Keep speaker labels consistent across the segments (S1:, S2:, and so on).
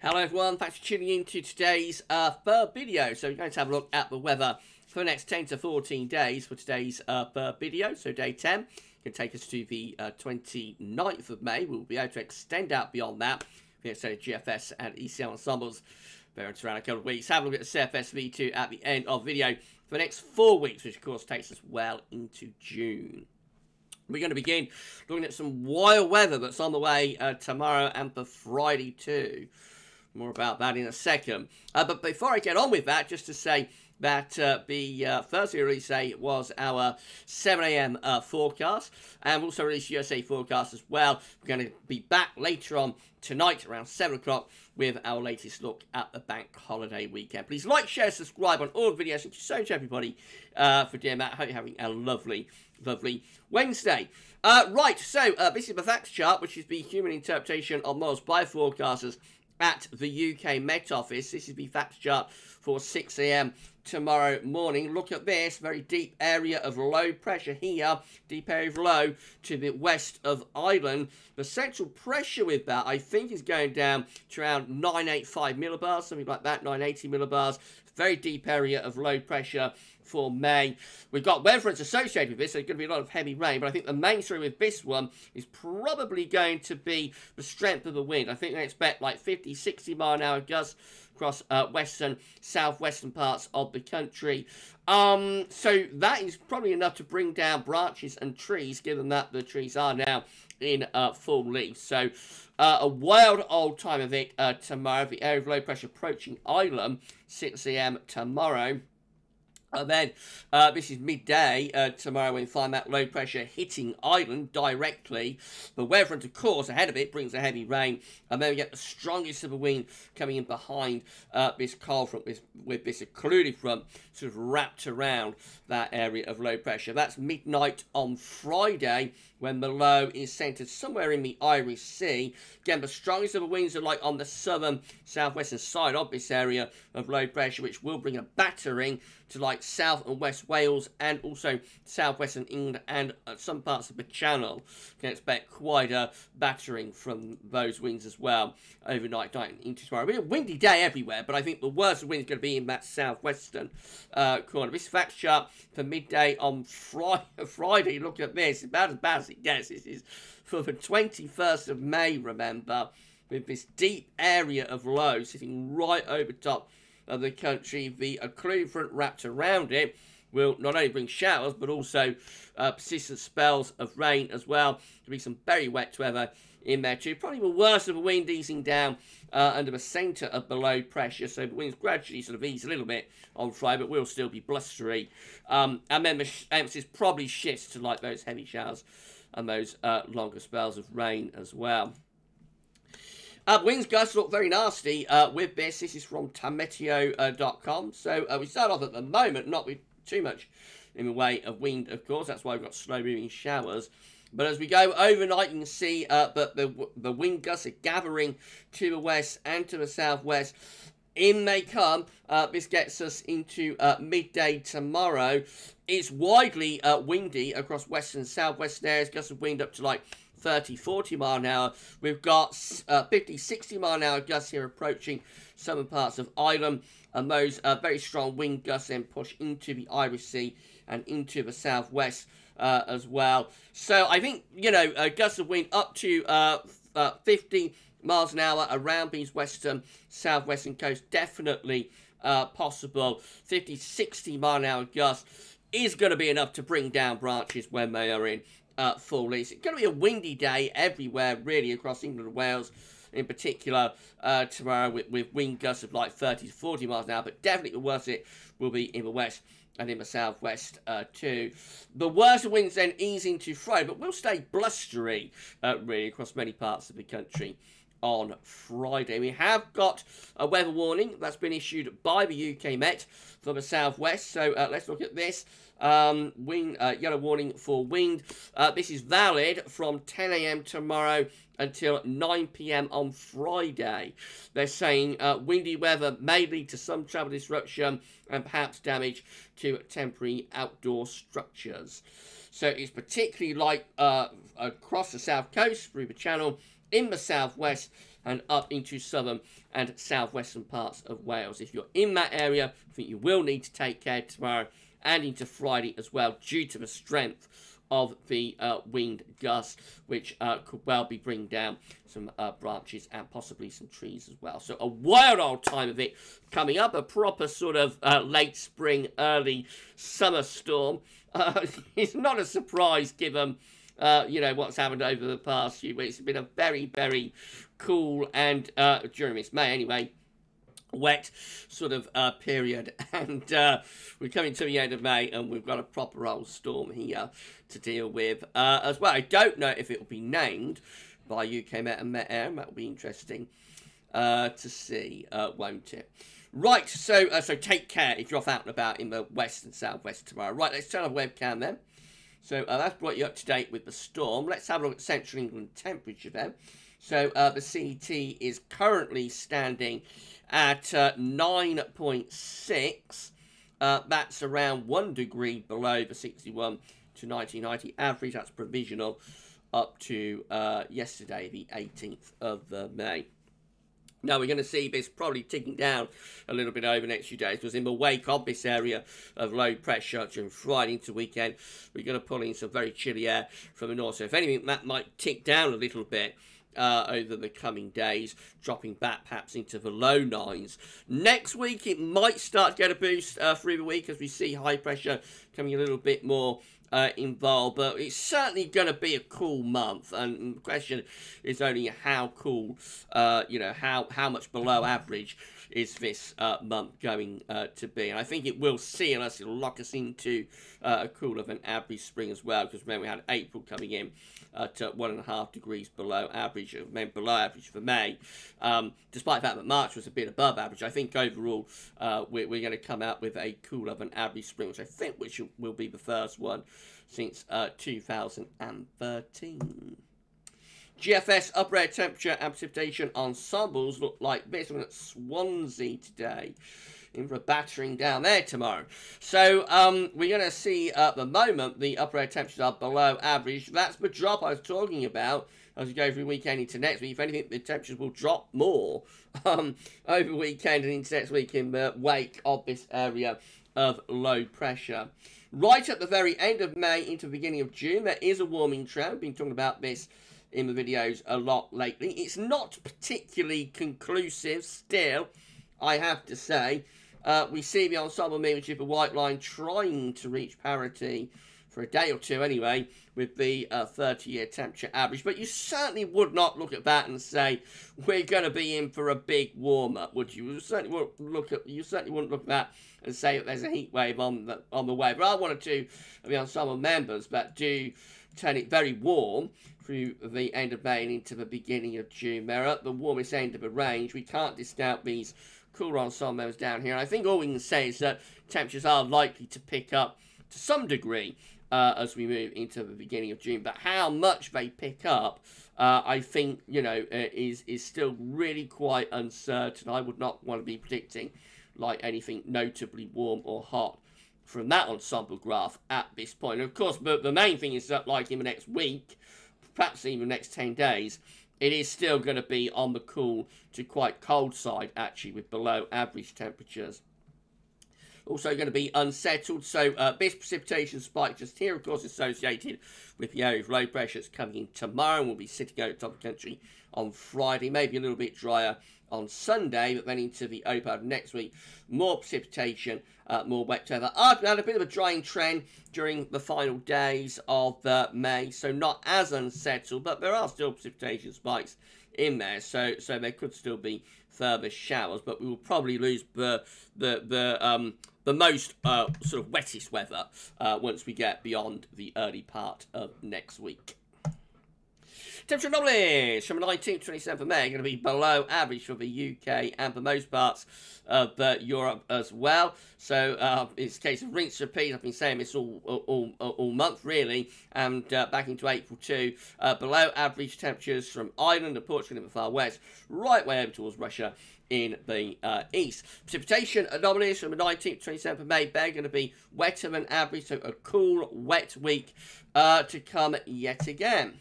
S1: Hello everyone, thanks for tuning in to today's third video. So we're going to have a look at the weather for the next 10 to 14 days for today's third video. So day 10 can take us to the 29th of May. We'll be able to extend out beyond that. The extended GFS and ECL ensembles around a couple of weeks. Have a look at the CFS V2 at the end of the video for the next 4 weeks, which of course takes us well into June. We're going to begin looking at some wild weather that's on the way tomorrow and for Friday too. More about that in a second. But before I get on with that, just to say that the Thursday release day was our 7 AM forecast, and also released USA forecast as well. We're going to be back later on tonight around 7 o'clock with our latest look at the bank holiday weekend. Please like, share, subscribe on all the videos. Thank you so much, everybody, for doing that. I hope you're having a lovely Wednesday. Right, so this is the facts chart, which is the human interpretation of models by forecasters at the UK Met Office. This is the facts chart for 6 AM tomorrow morning. Look at this, very deep area of low pressure here, deep area of low to the west of Ireland. The central pressure with that, I think, is going down to around 985 millibars, something like that, 980 millibars. Very deep area of low pressure for May. We've got weather fronts associated with this, so there's going to be a lot of heavy rain, but I think the main story with this one is probably going to be the strength of the wind. I think they expect like 50, 60 mile an hour gusts across western, southwestern parts of the country. So that is probably enough to bring down branches and trees, given that the trees are now in full leaf. So a wild old time of it tomorrow. The area of low pressure approaching Ireland, 6 AM tomorrow. And then this is midday tomorrow when we find that low pressure hitting Ireland directly. The weather front, of course, ahead of it brings a heavy rain. And then we get the strongest of the wind coming in behind this cold front with this occluded front sort of wrapped around that area of low pressure. That's midnight on Friday when the low is centred somewhere in the Irish Sea. Again, the strongest of the winds are like on the southern, southwestern side of this area of low pressure, which will bring a battering to like South and West Wales and also southwestern England and some parts of the Channel. You can expect quite a battering from those winds as well overnight, night into tomorrow. It'll be a windy day everywhere, but I think the worst wind is going to be in that southwestern corner. This facts chart for midday on Friday. Look at this, about as bad as it gets. This is for the 21st of May, remember, with this deep area of low sitting right over top of the country. The occluded front wrapped around it will not only bring showers but also persistent spells of rain as well. There'll be some very wet weather in there too. Probably the worst of the wind easing down under the centre of the low pressure, so the winds gradually sort of ease a little bit on Friday, but will still be blustery. And then the emphasis probably shifts to like those heavy showers and those longer spells of rain as well. Winds gusts look very nasty with this. This is from tameteo.com. So we start off at the moment, not with too much in the way of wind, of course. That's why we've got slow-moving showers. But as we go overnight, you can see that the wind gusts are gathering to the west and to the southwest. In they come. This gets us into midday tomorrow. It's widely windy across western and southwestern areas. Gusts of wind up to like 30, 40 mile an hour. We've got 50, 60 mile an hour gusts here approaching southern parts of Ireland. And those very strong wind gusts then push into the Irish Sea and into the southwest as well. So I think, you know, gusts of wind up to 50 miles an hour around these western, southwestern coasts. Definitely possible. 50, 60 mile an hour gusts is going to be enough to bring down branches when they are in full leaf. It's going to be a windy day everywhere, really, across England and Wales in particular tomorrow with wind gusts of like 30 to 40 miles an hour, but definitely the worst it will be in the west and in the southwest too. The worst winds then ease into Friday, but will stay blustery really across many parts of the country on Friday. We have got a weather warning that's been issued by the UK Met for the southwest. So let's look at this. Yellow warning for wind. This is valid from 10 AM tomorrow until 9 PM on Friday. They're saying windy weather may lead to some travel disruption and perhaps damage to temporary outdoor structures. So it's particularly like across the south coast through the Channel in the southwest and up into southern and southwestern parts of Wales. If you're in that area, I think you will need to take care tomorrow and into Friday as well, due to the strength of the wind gusts, which could well be bringing down some branches and possibly some trees as well. So a wild old time of it coming up, a proper sort of late spring, early summer storm. It's not a surprise given, you know, what's happened over the past few weeks. It's been a very, very cool and, during this May anyway, wet sort of period, and we're coming to the end of May and we've got a proper old storm here to deal with as well. I don't know if it will be named by UK Met and Met Air. That will be interesting to see, won't it? Right, so take care if you're off out and about in the west and southwest tomorrow. Right, let's turn on the webcam then. So that's brought you up to date with the storm. Let's have a look at Central England temperature then. So the CET is currently standing at 9.6. That's around 1 degree below the 61 to 1990 average. That's provisional up to yesterday, the 18th of May. Now, we're going to see this probably ticking down a little bit over the next few days, because in the wake of this area of low pressure during Friday into weekend, we're going to pull in some very chilly air from the north. So if anything, that might tick down a little bit over the coming days, dropping back perhaps into the low 9s. Next week, it might start to get a boost through the week as we see high pressure coming a little bit more involved, but it's certainly going to be a cool month, and the question is only how cool, you know, how much below average is this month going to be. And I think it will seal us, it'll lock us into a cooler than average spring as well, because remember we had April coming in at 1.5 degrees below average, below average for May. Despite the fact that March was a bit above average, I think overall we're going to come out with a cooler than average spring, which I think will be the first one since 2013. GFS upper air temperature and precipitation ensembles look like this one at Swansea today, in for a battering down there tomorrow. So we're going to see at the moment the upper air temperatures are below average. That's the drop I was talking about as we go through the weekend into next week. If anything, the temperatures will drop more over the weekend and into next week in the wake of this area of low pressure. Right at the very end of May into the beginning of June, there is a warming trend. We've been talking about this in the videos a lot lately. It's not particularly conclusive still, I have to say. We see the ensemble mean with the white line trying to reach parity for a day or two anyway with the 30-year temperature average, but you certainly would not look at that and say we're going to be in for a big warm up, would you? You certainly wouldn't look at that and say that there's a heat wave on the way. But I one or two of the ensemble members that do turn it very warm through the end of May and into the beginning of June. They're at the warmest end of the range. We can't discount these cooler ensemble members down here. And I think all we can say is that temperatures are likely to pick up to some degree as we move into the beginning of June. But how much they pick up, I think, you know, is still really quite uncertain. I would not want to be predicting like anything notably warm or hot from that ensemble graph at this point. And of course, the main thing is that, like in the next week, perhaps even the next 10 days, it is still going to be on the cool to quite cold side, actually, with below average temperatures. Also going to be unsettled, so this precipitation spike just here, of course, associated with the area of low pressure that's coming in tomorrow, and will be sitting over the top of the country on Friday, maybe a little bit drier on Sunday, but then into the open next week, more precipitation, more wet weather. I've had a bit of a drying trend during the final days of May, so not as unsettled, but there are still precipitation spikes in there, so there could still be further showers, but we will probably lose the most sort of wettest weather once we get beyond the early part of next week. Temperature anomalies from the 19th to 27th of May are going to be below average for the UK and for most parts of Europe as well. So it's a case of rinse repeat. I've been saying this all month really, and back into April too. Below average temperatures from Ireland and Portugal in the far west, right way over towards Russia in the east. Precipitation anomalies from the 19th to 27th of May, they're going to be wetter than average, so a cool, wet week to come yet again.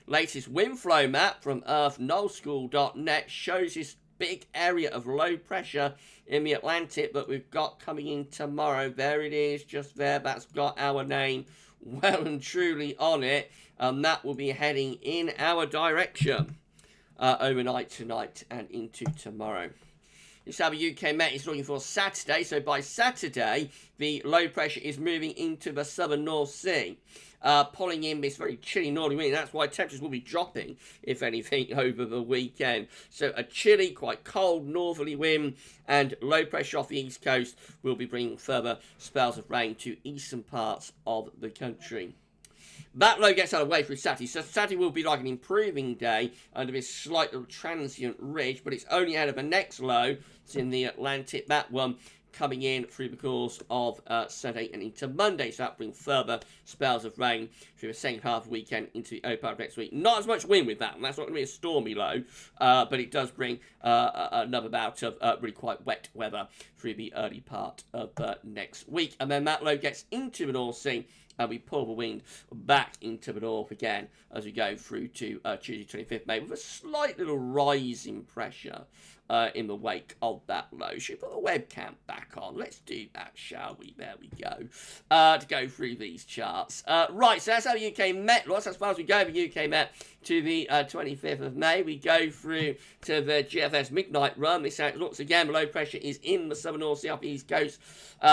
S1: latest wind flow map from earthnullschool.net shows this big area of low pressure in the Atlantic that we've got coming in tomorrow. There it is, just there. That's got our name well and truly on it. And that will be heading in our direction overnight tonight and into tomorrow. This is how the UK Met is looking for Saturday. So by Saturday, the low pressure is moving into the southern North Sea, pulling in this very chilly northerly wind. That's why temperatures will be dropping, if anything, over the weekend. So a chilly, quite cold northerly wind and low pressure off the east coast will be bringing further spells of rain to eastern parts of the country. That low gets out of the way through Saturday, so Saturday will be like an improving day under this slight little transient ridge, but it's only out of the next low. It's in the Atlantic, that one coming in through the course of Sunday and into Monday, so that brings further spells of rain through the second half of the weekend into the early part of next week. Not as much wind with that one, that's not going to be a stormy low, but it does bring another bout of really quite wet weather through the early part of next week. And then that low gets into the North Sea, and we pull the wind back into the north again as we go through to Tuesday 25th May with a slight little rise in pressure in the wake of that low. Should we put the webcam back on? Let's do that, shall we? There we go. To go through these charts. Right, so that's how the UK Met looks. As far as we go, the UK Met to the 25th of May. We go through to the GFS midnight run. This how it looks again. The low pressure is in the southern North Sea up the east coast.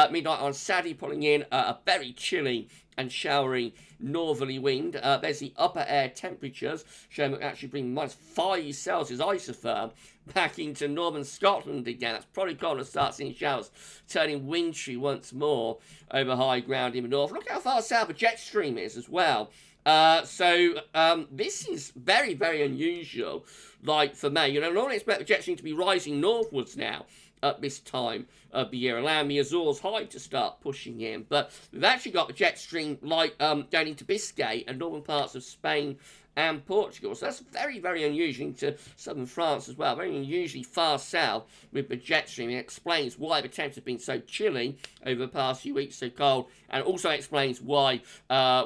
S1: Midnight on Saturday, pulling in a very chilly and showery northerly wind. There's the upper air temperatures showing that actually bring -5 Celsius isotherm back into northern Scotland again. That's probably going to start seeing showers turning wintry once more over high ground in the north. Look how far south the jet stream is as well. This is very, very unusual, like for May. You know, normally expect the jet stream to be rising northwards now at this time of the year, allowing the Azores high to start pushing in. But we've actually got the jet stream like going into Biscay and northern parts of Spain and Portugal. So that's very, very unusual into southern France as well. Very unusually far south with the jet stream. It explains why the temps have been so chilly over the past few weeks, so cold, and also explains why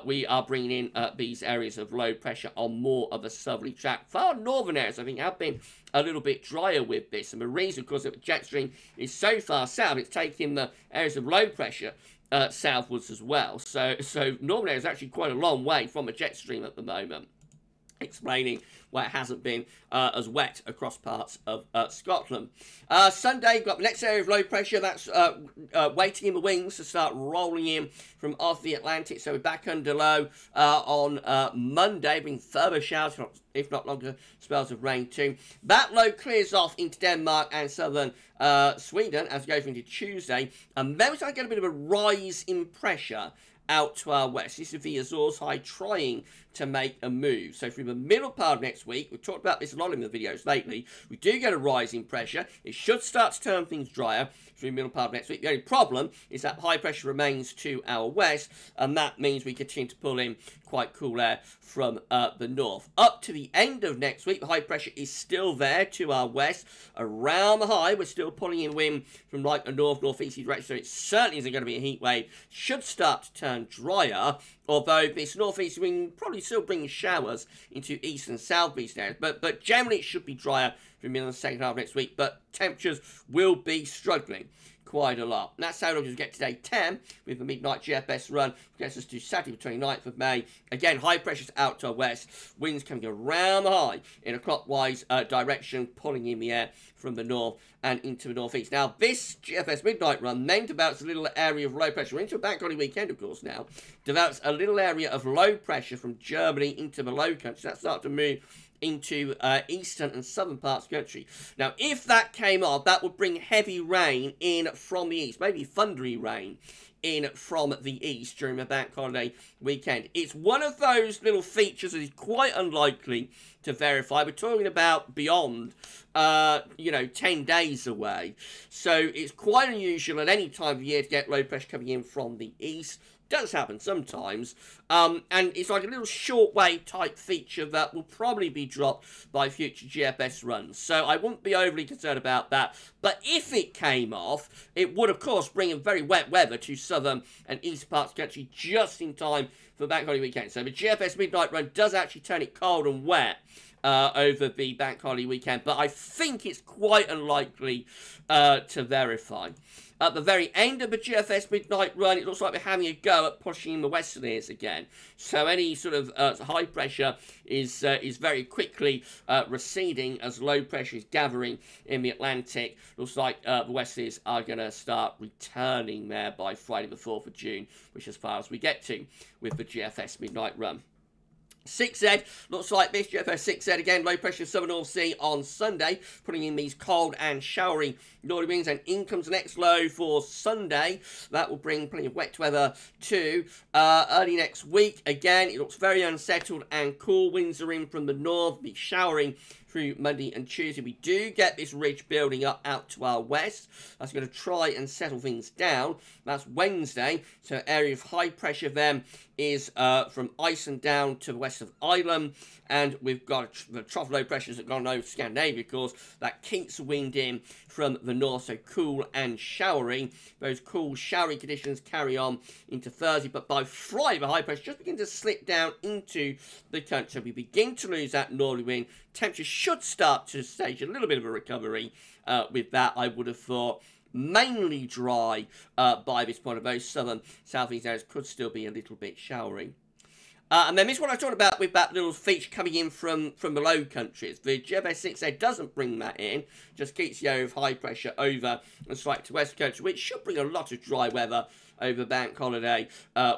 S1: we are bringing in these areas of low pressure on more of a southerly track. Far northern areas, I think, have been a little bit drier with this, and the reason, of course, that the jet stream is so far south, it's taking the areas of low pressure southwards as well. So northern areas is actually quite a long way from a jet stream at the moment, explaining why it hasn't been as wet across parts of Scotland. Sunday, we've got the next area of low pressure. That's waiting in the wings to start rolling in from off the Atlantic. So we're back under low on Monday, bringing further showers, if not longer, spells of rain too. That low clears off into Denmark and southern Sweden as we go into Tuesday. And then we're starting to get a bit of a rise in pressure out to our west. This is the Azores high trying to make a move. So through the middle part of next week, we've talked about this a lot in the videos lately, we do get a rise in pressure. It should start to turn things drier through the middle part of next week. The only problem is that high pressure remains to our west, and that means we continue to pull in quite cool air from the north. Up to the end of next week, the high pressure is still there to our west. Around the high, we're still pulling in wind from like a north-northeast direction, so it certainly isn't going to be a heat wave. Should start to turn drier, although this northeast wind probably still brings showers into east and southeast areas. But generally it should be drier from the middle of the second half of next week, but temperatures will be struggling quite a lot. And that's how long as we get to day 10 with the midnight GFS run. Gets us to Saturday the 29th of May. Again, high pressures out to our west. Winds coming around the high in a clockwise direction, pulling in the air from the north and into the northeast. Now, this GFS midnight run then develops a little area of low pressure. We're into a bank holiday weekend, of course, now. Develops a little area of low pressure from Germany into the Low Country. That starts to move into eastern and southern parts of the country. Now, if that came off, that would bring heavy rain in from the east, maybe thundery rain in from the east during the bank holiday weekend. It's one of those little features that is quite unlikely to verify. We're talking about beyond, 10 days away. So it's quite unusual at any time of year to get low pressure coming in from the east. does happen sometimes, and it's like a little shortwave type feature that will probably be dropped by future GFS runs, so I wouldn't be overly concerned about that. But if it came off, it would of course bring in very wet weather to southern and east parts of the country just in time for the bank holiday weekend. So the GFS midnight run does actually turn it cold and wet over the bank holiday weekend, but I think it's quite unlikely to verify. At the very end of the GFS midnight run, it looks like we're having a go at pushing in the westerlies again. So any sort of high pressure is very quickly receding as low pressure is gathering in the Atlantic. Looks like the westerlies are going to start returning there by Friday the 4th of June, which is as far as we get to with the GFS midnight run. 6Z looks like this. GFS 6Z again, low pressure southern North Sea on Sunday, putting in these cold and showery northerly winds, and in comes the next low for Sunday. That will bring plenty of wet weather to early next week. Again, it looks very unsettled and cool. Winds are in from the north, be showering through Monday and Tuesday. We do get this ridge building up out to our west. That's going to try and settle things down. That's Wednesday. So area of high pressure then is from Iceland down to the west of Ireland. And we've got the trough low pressures that have gone over Scandinavia, of course. That keeps the wind in from the north, so cool and showery. Those cool, showery conditions carry on into Thursday. But by Friday, the high pressure just begins to slip down into the country. So we begin to lose that northerly wind. Temperatures should start to stage a little bit of a recovery with that, I would have thought. Mainly dry by this point, of those southern southeast areas could still be a little bit showery. And then this is what I talked about with that little feature coming in from the low countries. The GFS 6A doesn't bring that in, just keeps the area of high pressure over and slightly to west country, which should bring a lot of dry weather over bank holiday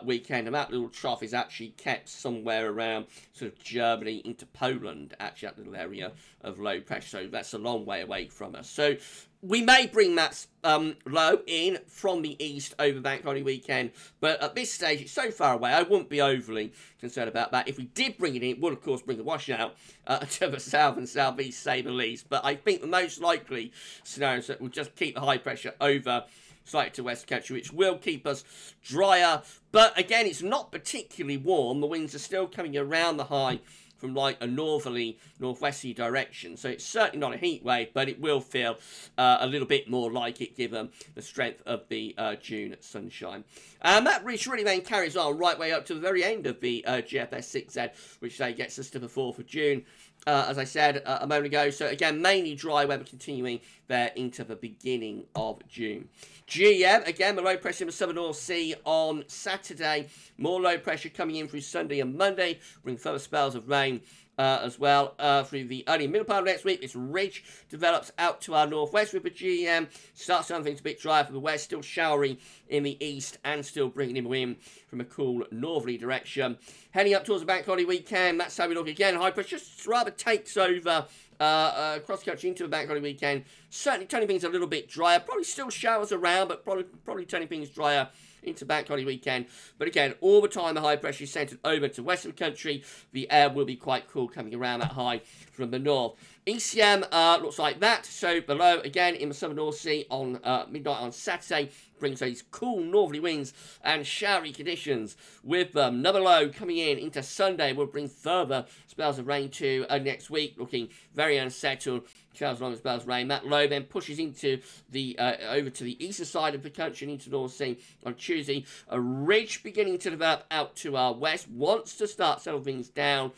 S1: weekend. And that little trough is actually kept somewhere around sort of Germany into Poland, actually, that little area of low pressure. So that's a long way away from us. So we may bring that low in from the east over bank holiday weekend, but at this stage, it's so far away, I wouldn't be overly concerned about that. If we did bring it in, it would, of course, bring the washout to the south and southeast, say the least. But I think the most likely scenario is that we'll just keep the high pressure over slightly to west country, which will keep us drier. But again, it's not particularly warm. The winds are still coming around the high from like a northerly, northwesterly direction. So it's certainly not a heat wave, but it will feel a little bit more like it given the strength of the June sunshine. And that ridge really then carries on right way up to the very end of the GFS 6Z, which gets us to the 4th of June. As I said a moment ago, so again, mainly dry weather continuing there into the beginning of June. GEM, again, the low pressure in the southern North Sea on Saturday. More low pressure coming in through Sunday and Monday, bring further spells of rain as well through the early and middle part of next week. This ridge develops out to our northwest with the GEM. Starts to things a bit drier from the west, still showery in the east and still bringing in wind from a cool northerly direction. Heading up towards the bank holiday weekend, that's how we look again. High pressure just rather takes over cross country into the bank holiday weekend. Certainly turning things a little bit drier. Probably still showers around, but probably turning things drier into bank holiday weekend. But again, all the time the high pressure is centered over to western country. The air will be quite cool coming around that high from the north. ECM looks like that. So below, again, in the southern North Sea on midnight on Saturday, brings these cool northerly winds and showery conditions with another low coming in into Sunday. Will bring further spells of rain to next week, looking very unsettled. Showers along as spells of rain. That low then pushes into the over to the eastern side of the country and into the North Sea on Tuesday. A ridge beginning to develop out to our west. Wants to start settling things down.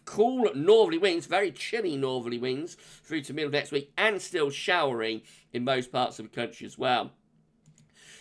S1: Cool northerly winds, very chilly northerly winds through to middle of next week, and still showering in most parts of the country as well.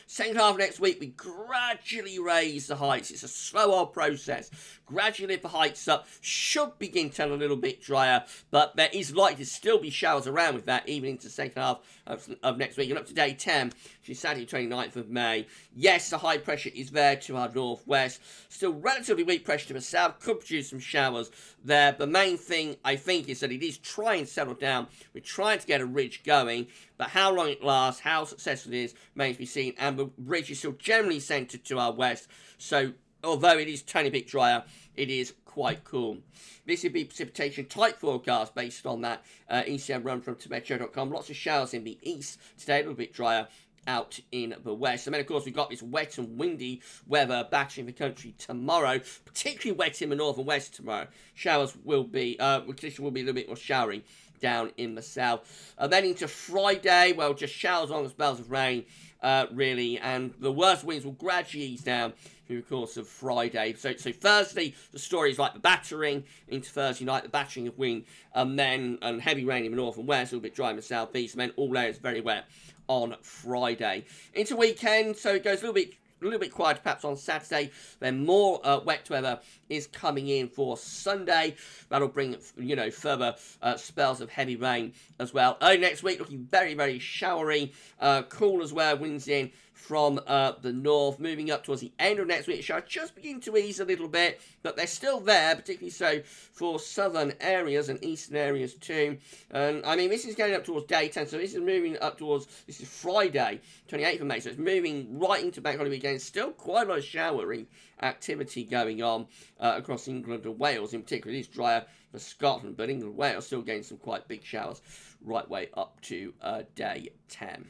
S1: Second half of next week, we gradually raise the heights. It's a slow old process. Gradually lift the heights up. Should begin to turn a little bit drier, but there is likely to still be showers around with that, even into the second half of next week. And up to day 10, which is Saturday 29th of May. Yes, the high pressure is there to our northwest. Still relatively weak pressure to the south. Could produce some showers there. The main thing, I think, is that it is trying to settle down. We're trying to get a ridge going, but how long it lasts, how successful it is, remains to be seen. And the ridge is still generally centered to our west. So, although it is turning a bit drier, it is quite cool. This would be precipitation type forecast based on that ECM run from Meteo.com. Lots of showers in the east today, a little bit drier out in the west. And then, of course, we've got this wet and windy weather battering the country tomorrow, particularly wet in the north and west tomorrow. Showers will be, conditions will be a little bit more showery down in the south. Then into Friday, well, just showers on spells of rain, really, and the worst winds will gradually ease down through the course of Friday. So Thursday, the story is like the battering. Into Thursday night, the battering of wind, and then heavy rain in the north and west, a little bit dry in the southeast, and then all areas very wet on Friday. Into weekend, so it goes a little bit quiet perhaps on Saturday. Then more wet weather is coming in for Sunday. That'll bring, you know, further spells of heavy rain as well. Early next week looking very, very showery, cool as well, winds in from the north. Moving up towards the end of next week, it shall just begin to ease a little bit, but they're still there, particularly so for southern areas and eastern areas too. And I mean, this is going up towards day 10, so this is moving up towards, this is Friday, 28th of May, so it's moving right into bank holiday weekend. Still quite a lot of showery activity going on across England and Wales in particular. It is drier for Scotland, but England and Wales still getting some quite big showers right way up to day 10.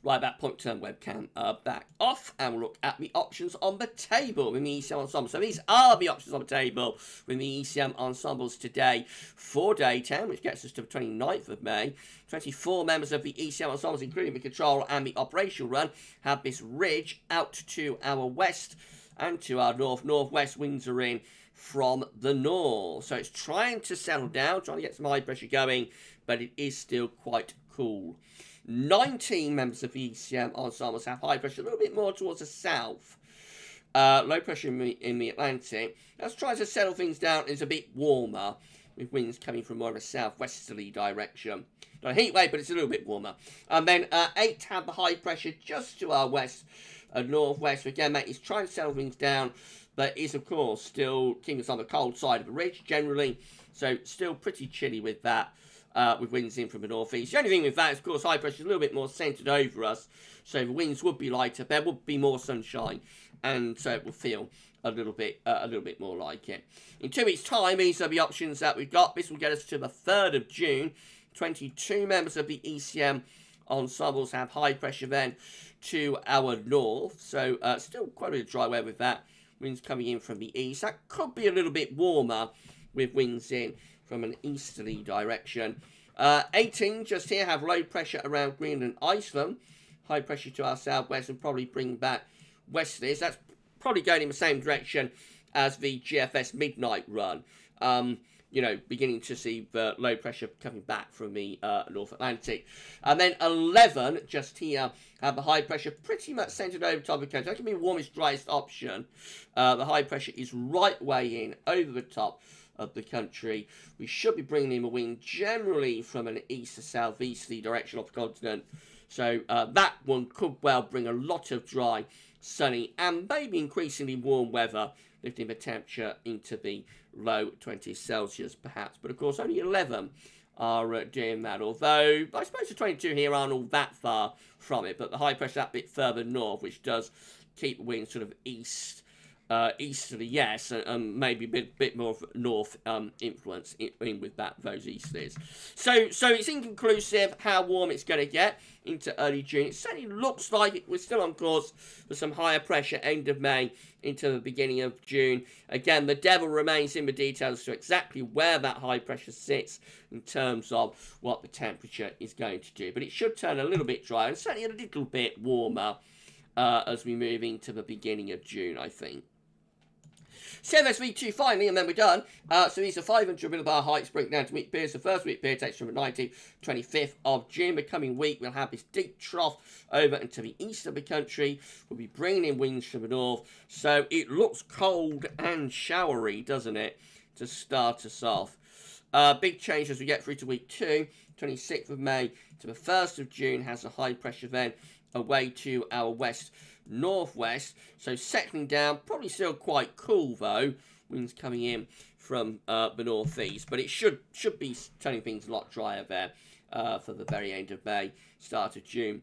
S1: Right, that point turn webcam back off, and we'll look at the options on the table with the ECM ensemble. So these are the options on the table with the ECM ensembles today for day 10, which gets us to the 29th of May. 24 members of the ECM ensembles, including the control and the operational run, have this ridge out to our west and to our north. Northwest winds are in from the north. So it's trying to settle down, trying to get some high pressure going, but it is still quite cool. 19 members of the ECM ensembles have high pressure, a little bit more towards the south. Low pressure in the Atlantic. That's trying to settle things down. It's a bit warmer, with winds coming from more of a southwesterly direction. Not a heat wave, but it's a little bit warmer. And then 8 have the high pressure just to our west and northwest. Again, mate, it's trying to settle things down, but is, of course, still keeping us on the cold side of the ridge, generally. So, still pretty chilly with that. With winds in from the northeast. The only thing with that is, of course, high pressure is a little bit more centred over us, so the winds would be lighter. There would be more sunshine, and so it will feel a little bit more like it. In 2 weeks' time, these are the options that we've got. This will get us to the 3rd of June. 22 members of the ECM ensembles have high pressure then to our north, so still quite a bit of dry weather with that. Winds coming in from the east. That could be a little bit warmer with winds in from an easterly direction. 18 just here have low pressure around Greenland and Iceland. High pressure to our southwest and probably bring back westerlies. That's probably going in the same direction as the GFS midnight run. You know, beginning to see the low pressure coming back from the North Atlantic. And then 11 just here have the high pressure pretty much centred over top of the country. That can be the warmest, driest option. The high pressure is right way in over the top of the country. We should be bringing in a wind generally from an east to southeasterly direction off the continent. So that one could well bring a lot of dry, sunny, and maybe increasingly warm weather, lifting the temperature into the low 20s Celsius perhaps. But of course only 11 are doing that, although I suppose the 22 here aren't all that far from it, but the high pressure that bit further north, which does keep the wind sort of easterly, yes, and maybe a bit more of north influence in with those easterlies. So it's inconclusive how warm it's going to get into early June. It certainly looks like we're still on course for some higher pressure end of May into the beginning of June. Again, the devil remains in the details as to exactly where that high pressure sits in terms of what the temperature is going to do. But it should turn a little bit drier and certainly a little bit warmer as we move into the beginning of June, I think. CFSV2 finally, and then we're done. So these are 500 millibar heights break down to week periods. The first week period takes from the 19th, 25th of June. The coming week, we'll have this deep trough over into the east of the country. We'll be bringing in winds from the north. So it looks cold and showery, doesn't it, to start us off. Big change as we get through to week 2. 26th of May to the 1st of June has a high pressure then away to our west northwest, so settling down, probably still quite cool though, winds coming in from the northeast, but it should be turning things a lot drier there for the very end of May, start of June.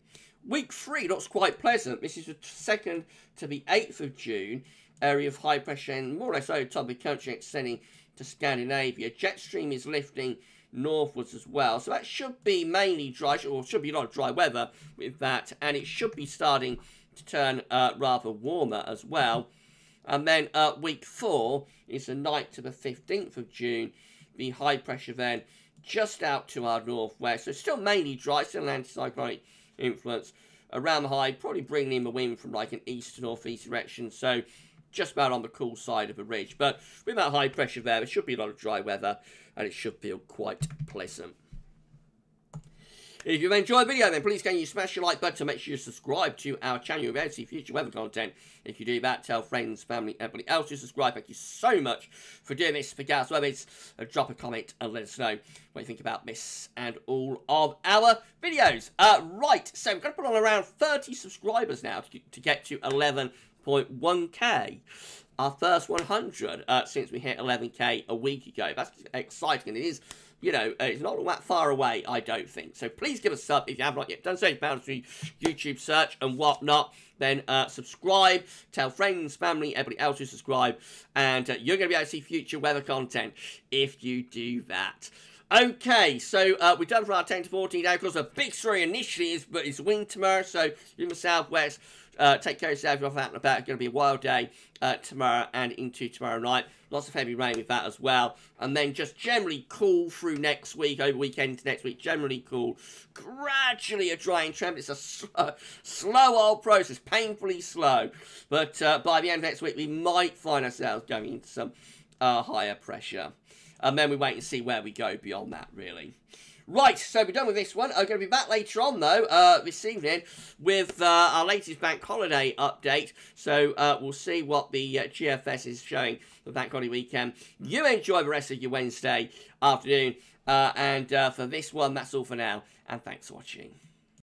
S1: Week 3 looks quite pleasant. This is the 2nd to the 8th of June, area of high pressure and more or less over top of the country extending to Scandinavia. Jet stream is lifting northwards as well. So that should be mainly dry, or should be a lot of dry weather with that. And it should be starting to turn rather warmer as well. And then week 4 is the 9th to the 15th of June. The high pressure then just out to our northwest. So still mainly dry, still an anticyclonic influence around the high, probably bringing in the wind from like an east to northeast direction. So just about on the cool side of the ridge. But with that high pressure there should be a lot of dry weather and it should feel quite pleasant. If you've enjoyed the video, then please can you smash your like button to make sure you subscribe to our channel. You'll be able to see future weather content. If you do that, tell friends, family, everybody else to subscribe. Thank you so much for doing this for GavsWeatherVids. Drop a comment and let us know what you think about this and all of our videos. Right, so we're going to put on around 30 subscribers now to get to 11.1k. Our first 100 since we hit 11k a week ago. That's exciting, and it is, you know, it's not all that far away, I don't think. So please give us a sub if you have not yet done so. You found us through YouTube search and whatnot. Then subscribe, tell friends, family, everybody else to subscribe, and you're going to be able to see future weather content if you do that. Okay, so we're done for our 10 to 14 day. Of course, a big story initially is, but it's wind tomorrow, so you're in the southwest. Take care of yourself, you're off out and about. It's going to be a wild day tomorrow and into tomorrow night. Lots of heavy rain with that as well. And then just generally cool through next week, over weekend to next week. Generally cool. Gradually a drying trend. It's a slow old process, painfully slow. But by the end of next week, we might find ourselves going into some higher pressure. And then we wait and see where we go beyond that, really. Right, so we're done with this one. I'm going to be back later on, though, this evening, with our latest bank holiday update. So we'll see what the GFS is showing for bank holiday weekend. You enjoy the rest of your Wednesday afternoon. And for this one, that's all for now. And thanks for watching.